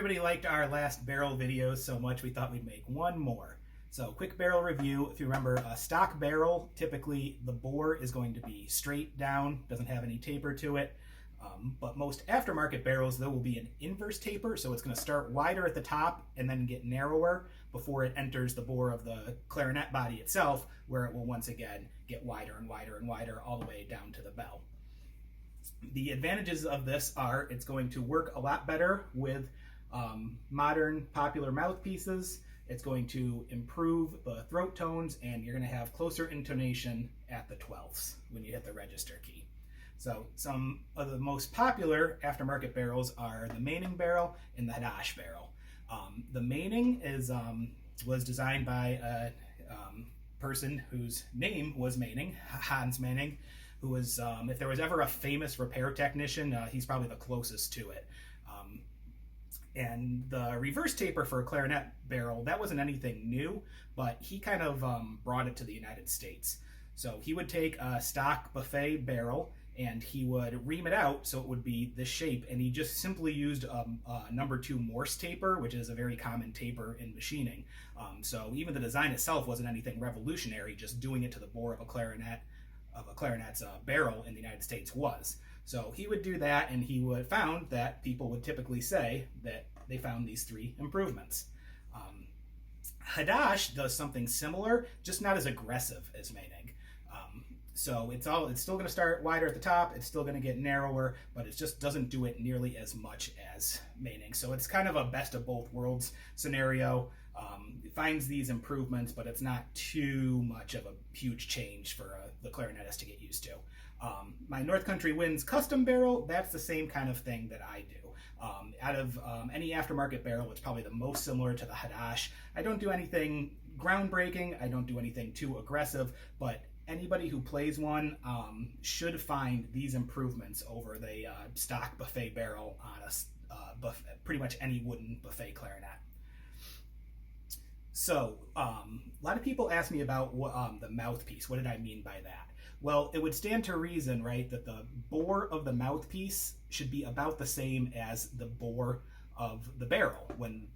everybody liked our last barrel videos so much we thought we'd make one more. So quick barrel review. If you remember, a stock barrel, typically the bore is going to be straight down, doesn't have any taper to it. But most aftermarket barrels, there will be an inverse taper, so it's going to start wider at the top and then get narrower before it enters the bore of the clarinet body itself, where it will once again get wider and wider and wider all the way down to the bell. The advantages of this are it's going to work a lot better with modern popular mouthpieces. It's going to improve the throat tones, and you're going to have closer intonation at the 12ths when you hit the register key. So some of the most popular aftermarket barrels are the Manning barrel and the Hadash barrel. The Manning was designed by a person whose name was Manning, Hans Manning, who was, if there was ever a famous repair technician, he's probably the closest to it. And the reverse taper for a clarinet barrel, that wasn't anything new, but he kind of brought it to the United States. So he would take a stock buffet barrel and he would ream it out so it would be this shape, and he just simply used a number 2 Morse taper, which is a very common taper in machining. So even the design itself wasn't anything revolutionary, just doing it to the bore of a clarinet's barrel in the United States was. So he would do that, and he would found that people would typically say that they found these 3 improvements. Hadash does something similar, just not as aggressive as Manning. So it's still going to start wider at the top, it's still going to get narrower, but it just doesn't do it nearly as much as Manning. So it's kind of a best of both worlds scenario. It finds these improvements, but it's not too much of a huge change for the clarinetist to get used to. My North Country Winds custom barrel, that's the same kind of thing that I do. Out of any aftermarket barrel, it's probably the most similar to the Hadash. I don't do anything groundbreaking, I don't do anything too aggressive, but anybody who plays one should find these improvements over the stock buffet barrel on pretty much any wooden buffet clarinet. So a lot of people ask me about the mouthpiece. What did I mean by that? Well, it would stand to reason, right, that the bore of the mouthpiece should be about the same as the bore of the barrel when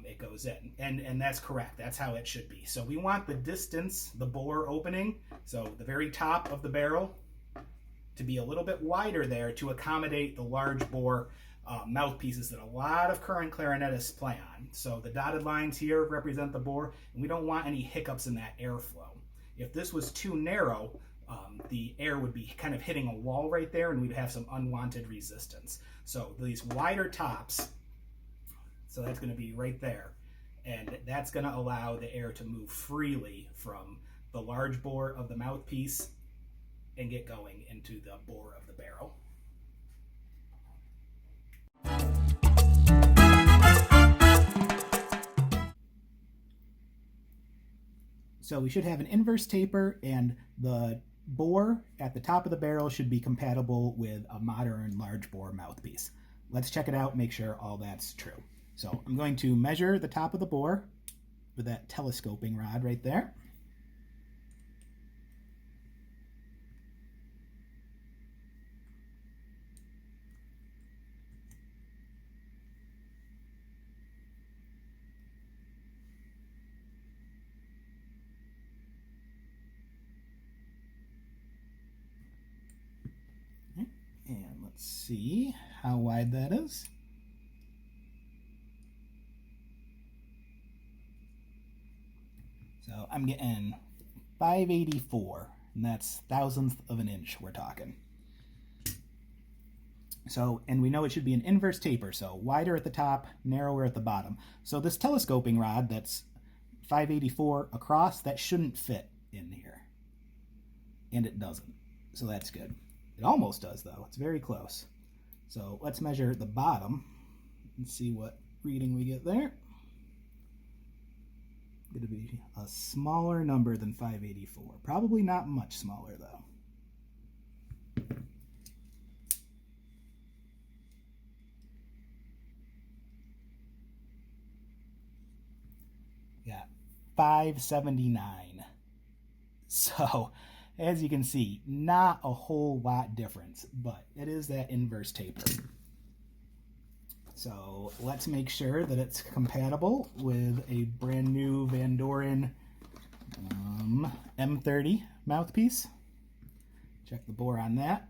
it goes in, and that's correct. That's how it should be. So we want the distance, the bore opening, so the very top of the barrel, to be a little bit wider there to accommodate the large bore mouthpieces that a lot of current clarinetists play on. So the dotted lines here represent the bore, and we don't want any hiccups in that airflow. If this was too narrow, the air would be kind of hitting a wall right there, and we'd have some unwanted resistance. So these wider tops, so that's going to be right there, and that's going to allow the air to move freely from the large bore of the mouthpiece and get going into the bore of the barrel. So we should have an inverse taper, and the bore at the top of the barrel should be compatible with a modern large bore mouthpiece. Let's check it out, make sure all that's true. So I'm going to measure the top of the bore with that telescoping rod right there. And let's see how wide that is. So I'm getting 584, and that's thousandth of an inch we're talking. So, and we know it should be an inverse taper, so wider at the top, narrower at the bottom. So this telescoping rod that's 584 across, that shouldn't fit in here. And it doesn't, so that's good. It almost does though, it's very close. So let's measure the bottom and see what reading we get there. Going to be a smaller number than 584. Probably not much smaller though. Yeah, 579. So as you can see, not a whole lot difference, but it is that inverse taper. So let's make sure that it's compatible with a brand new Van Doren M30 mouthpiece. Check the bore on that.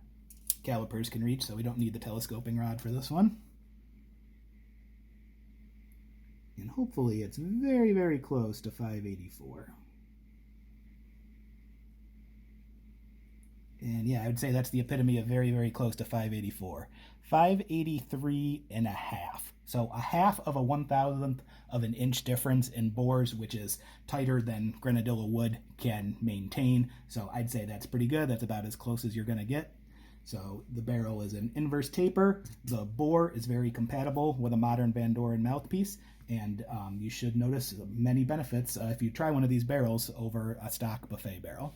Calipers can reach, so we don't need the telescoping rod for this one. And hopefully it's very, very close to 584. And yeah, I would say that's the epitome of very, very close to 584. 583 and a half. So a half of a 1,000th of an inch difference in bores, which is tighter than Grenadilla wood can maintain. So I'd say that's pretty good. That's about as close as you're going to get. So the barrel is an inverse taper. The bore is very compatible with a modern Van Doren mouthpiece. And you should notice many benefits if you try one of these barrels over a stock buffet barrel.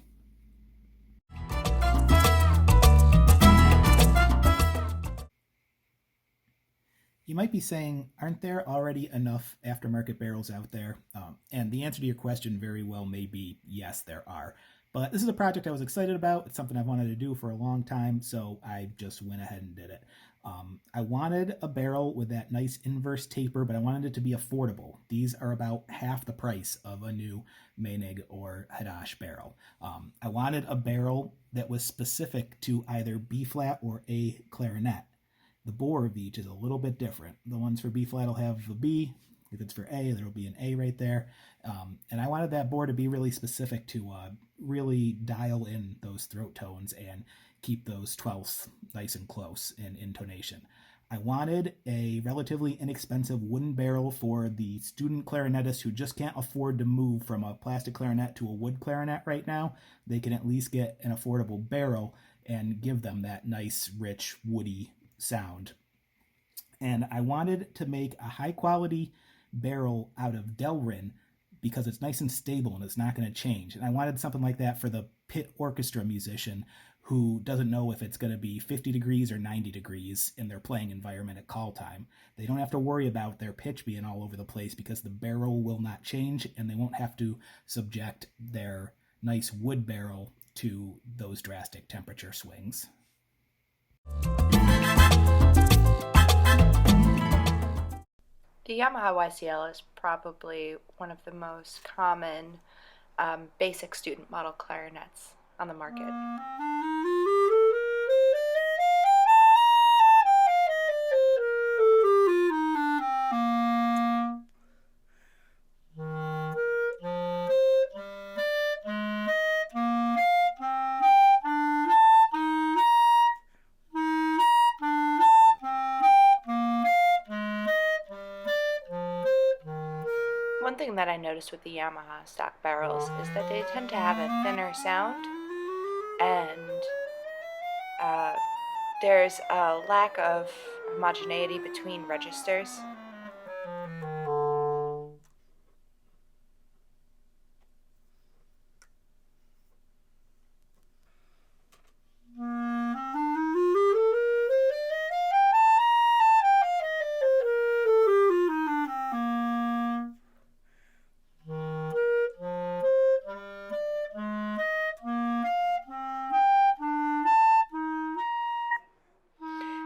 You might be saying, aren't there already enough aftermarket barrels out there? And the answer to your question very well may be, yes, there are. But this is a project I was excited about. It's something I've wanted to do for a long time, so I just went ahead and did it. I wanted a barrel with that nice inverse taper, but I wanted it to be affordable. These are about half the price of a new Menig or Hadash barrel. I wanted a barrel that was specific to either B-flat or A-clarinet. The bore of each is a little bit different. The ones for B-flat will have a B. If it's for A, there will be an A right there. And I wanted that bore to be really specific to really dial in those throat tones and keep those 12ths nice and close in intonation. I wanted a relatively inexpensive wooden barrel for the student clarinetists who just can't afford to move from a plastic clarinet to a wood clarinet right now. They can at least get an affordable barrel and give them that nice, rich, woody sound. And I wanted to make a high quality barrel out of Delrin because it's nice and stable and it's not going to change. And I wanted something like that for the pit orchestra musician who doesn't know if it's going to be 50 degrees or 90 degrees in their playing environment at call time. They don't have to worry about their pitch being all over the place because the barrel will not change, and they won't have to subject their nice wood barrel to those drastic temperature swings. The Yamaha YCL is probably one of the most common basic student model clarinets on the market. One thing that I noticed with the Yamaha stock barrels is that they tend to have a thinner sound, and there's a lack of homogeneity between registers.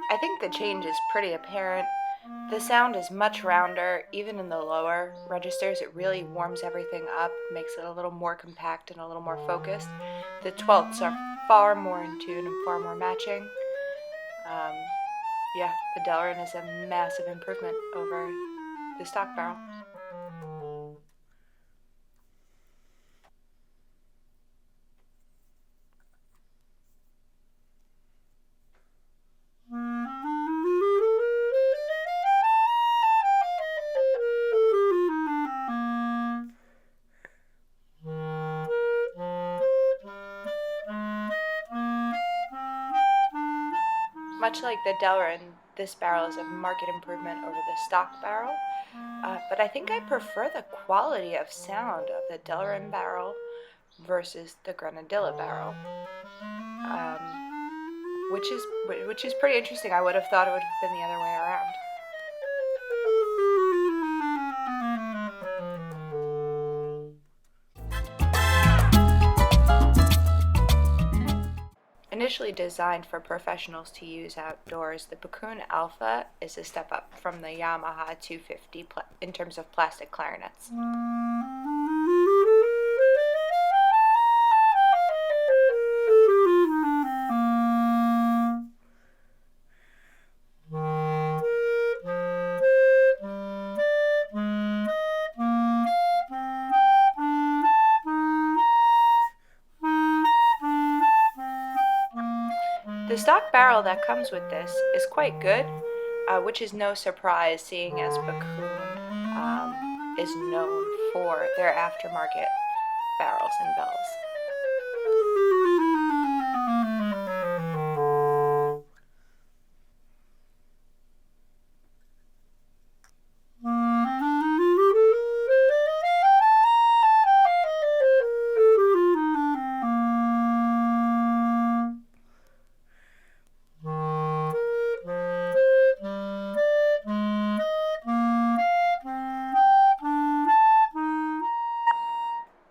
I think the change is pretty apparent. The sound is much rounder, even in the lower registers. It really warms everything up, makes it a little more compact and a little more focused. The 12ths are far more in tune and far more matching. Yeah, the Delrin is a massive improvement over the stock barrel. Much like the Delrin, this barrel is a marked improvement over the stock barrel, but I think I prefer the quality of sound of the Delrin barrel versus the Grenadilla barrel, which is pretty interesting. I would have thought it would have been the other way around. In initially designed for professionals to use outdoors, the BACKUN Alpha is a step up from the YAMAHA 250 in terms of plastic clarinets. The stock barrel that comes with this is quite good, which is no surprise seeing as BACKUN is known for their aftermarket barrels and bells.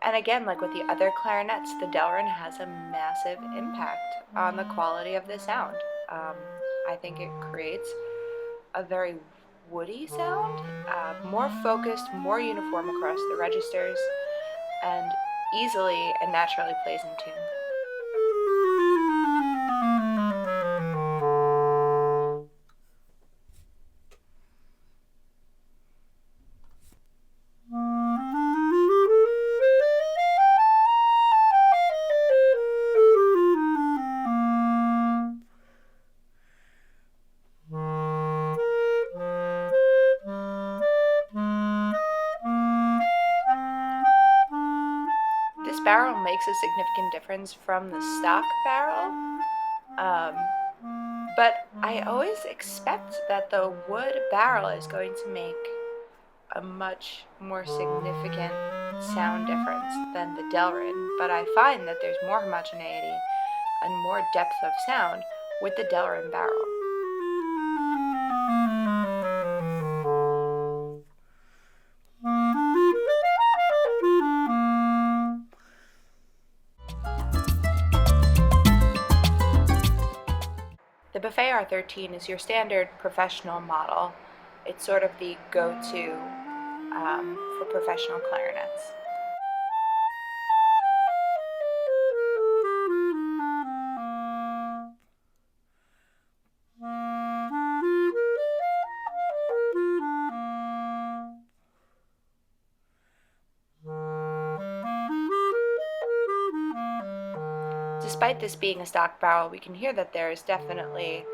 And again, like with the other clarinets, the Delrin has a massive impact on the quality of the sound. I think it creates a very woody sound, more focused, more uniform across the registers, and easily and naturally plays in tune. This barrel makes a significant difference from the stock barrel, but I always expect that the wood barrel is going to make a much more significant sound difference than the Delrin, but I find that there's more homogeneity and more depth of sound with the Delrin barrel. The Buffet R13 is your standard professional model. It's sort of the go-to for professional clarinets. Despite this being a stock barrel, we can hear that there is definitely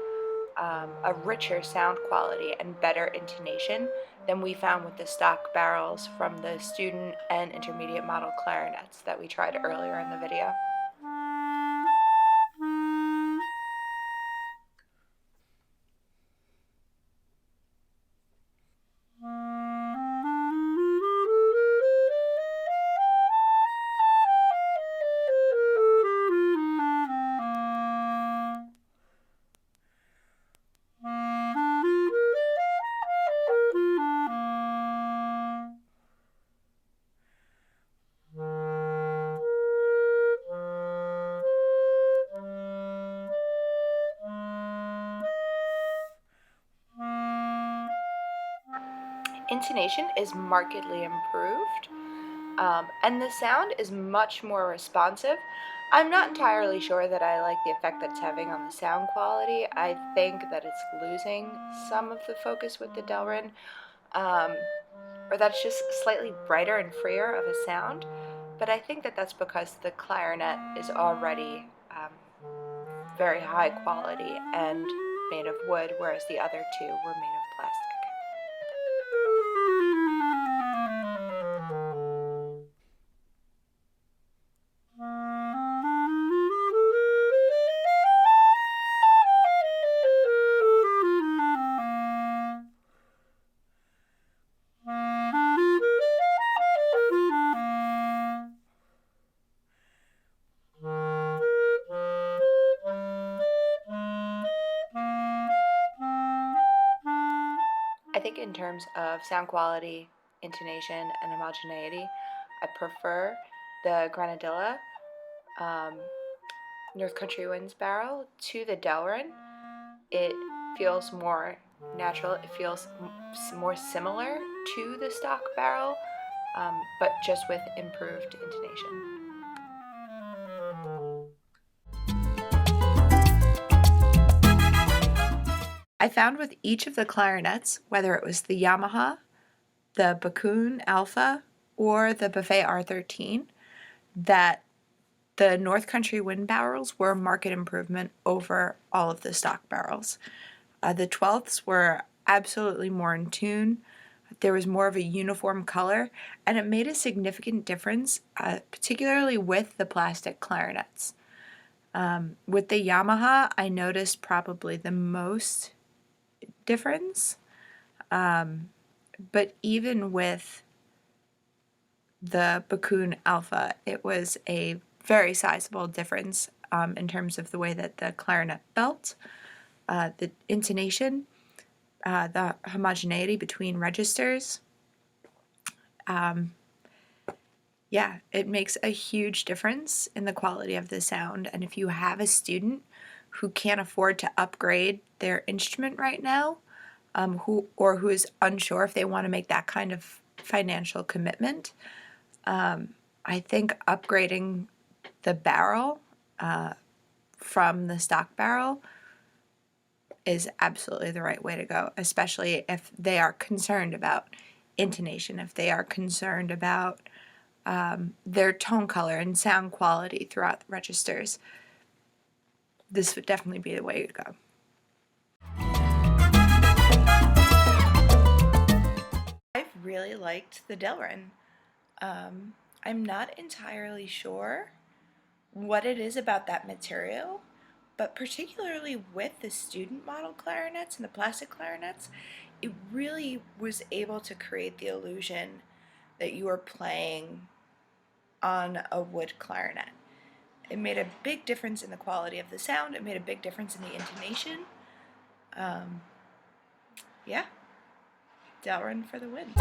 a richer sound quality and better intonation than we found with the stock barrels from the student and intermediate model clarinets that we tried earlier in the video. Intonation is markedly improved, and the sound is much more responsive. I'm not entirely sure that I like the effect that it's having on the sound quality. I think that it's losing some of the focus with the Delrin, or that's just slightly brighter and freer of a sound, but I think that that's because the clarinet is already very high quality and made of wood, whereas the other two were made of plastic. I think in terms of sound quality, intonation, and homogeneity, I prefer the Grenadilla North Country Winds barrel to the Delrin, it feels more natural. It feels more similar to the stock barrel, but just with improved intonation. I found with each of the clarinets, whether it was the YAMAHA, the BACKUN Alpha, or the Buffet R13, that the North Country Wind barrels were a market improvement over all of the stock barrels. The 12ths were absolutely more in tune. There was more of a uniform color, and it made a significant difference, particularly with the plastic clarinets. With the YAMAHA, I noticed probably the most difference, but even with the BACKUN Alpha, it was a very sizable difference in terms of the way that the clarinet felt, the intonation, the homogeneity between registers. Yeah, it makes a huge difference in the quality of the sound. And if you have a student who can't afford to upgrade their instrument right now, who is unsure if they want to make that kind of financial commitment, I think upgrading the barrel from the stock barrel is absolutely the right way to go, especially if they are concerned about intonation, if they are concerned about their tone color and sound quality throughout the registers. This would definitely be the way to go. I've really liked the Delrin. I'm not entirely sure what it is about that material, but particularly with the student model clarinets and the plastic clarinets, it really was able to create the illusion that you were playing on a wood clarinet. It made a big difference in the quality of the sound. It made a big difference in the intonation. Yeah, Delrin for the win.